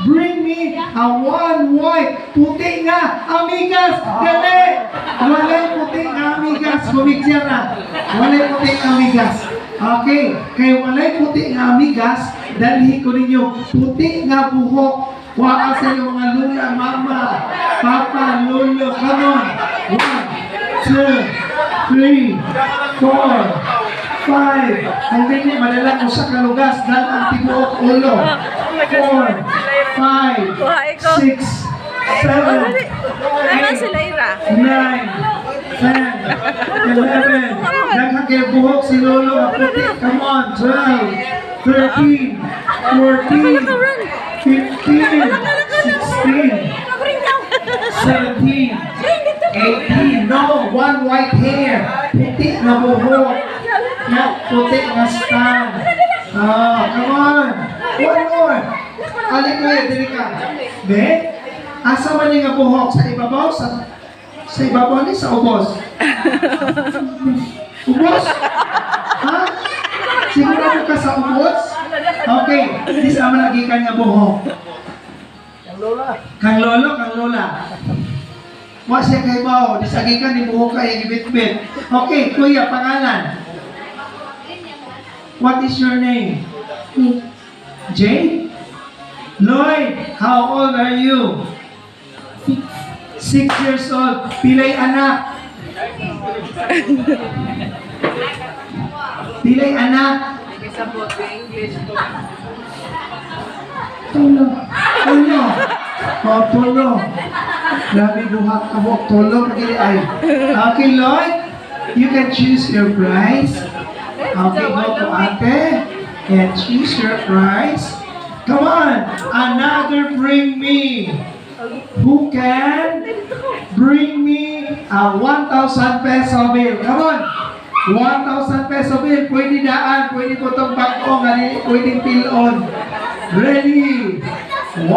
bring me a one white puti nga amigas. Dali! Walay puti nga amigas. Bumigyan na. Walay puti nga amigas. Okay. Kay walay puti nga amigas, dalhi ko ninyo puti nga buhok. Waka sa iyo mga lula, mama, papa, lolo. Come on. 1, 2, 3, 4, 5. Ang ganyan, malalang mo sa kalugas dahil ang tibuok ulo. 4, 5, 6, 7, 8, 9, 10, 11. Nagkakabuhok si Lolo ang puti. Come on, 12, 13, 14, 15, 16, 17, 18. No, one white hair. Puti na buhok. No, puti na stand. Come on. One more. Alik ko yan, dili ka. Be, asa man yung buhok? Sa ibabaw? Sa ibabaw ni sa ubos? Ubos? Ha? Sigurado ka sa ubos? Okay, di sa man nagikan nga buhok. Kang lolo, kang lola. Wa siya kay bao, di sa gikan ni buhok kay gibit-bit. Okay, kuya, pangalan. What is your name? Jane? Lloyd, how old are you? 6 years old. Pilay anak. Pilay anak. Tulo. Tulo. Oh, tulo. Grabe duha ka mo. Tulo. Ay. Okay, Lloyd. You can choose your prize. Okay, go to ate. And choose your prize. Come on. Another bring me. Who can bring me a 1,000 peso bill? Come on. 1,000 peso bill. Pwede daan. Pwede po itong bag-o. Pwede pilon. Ready. 1.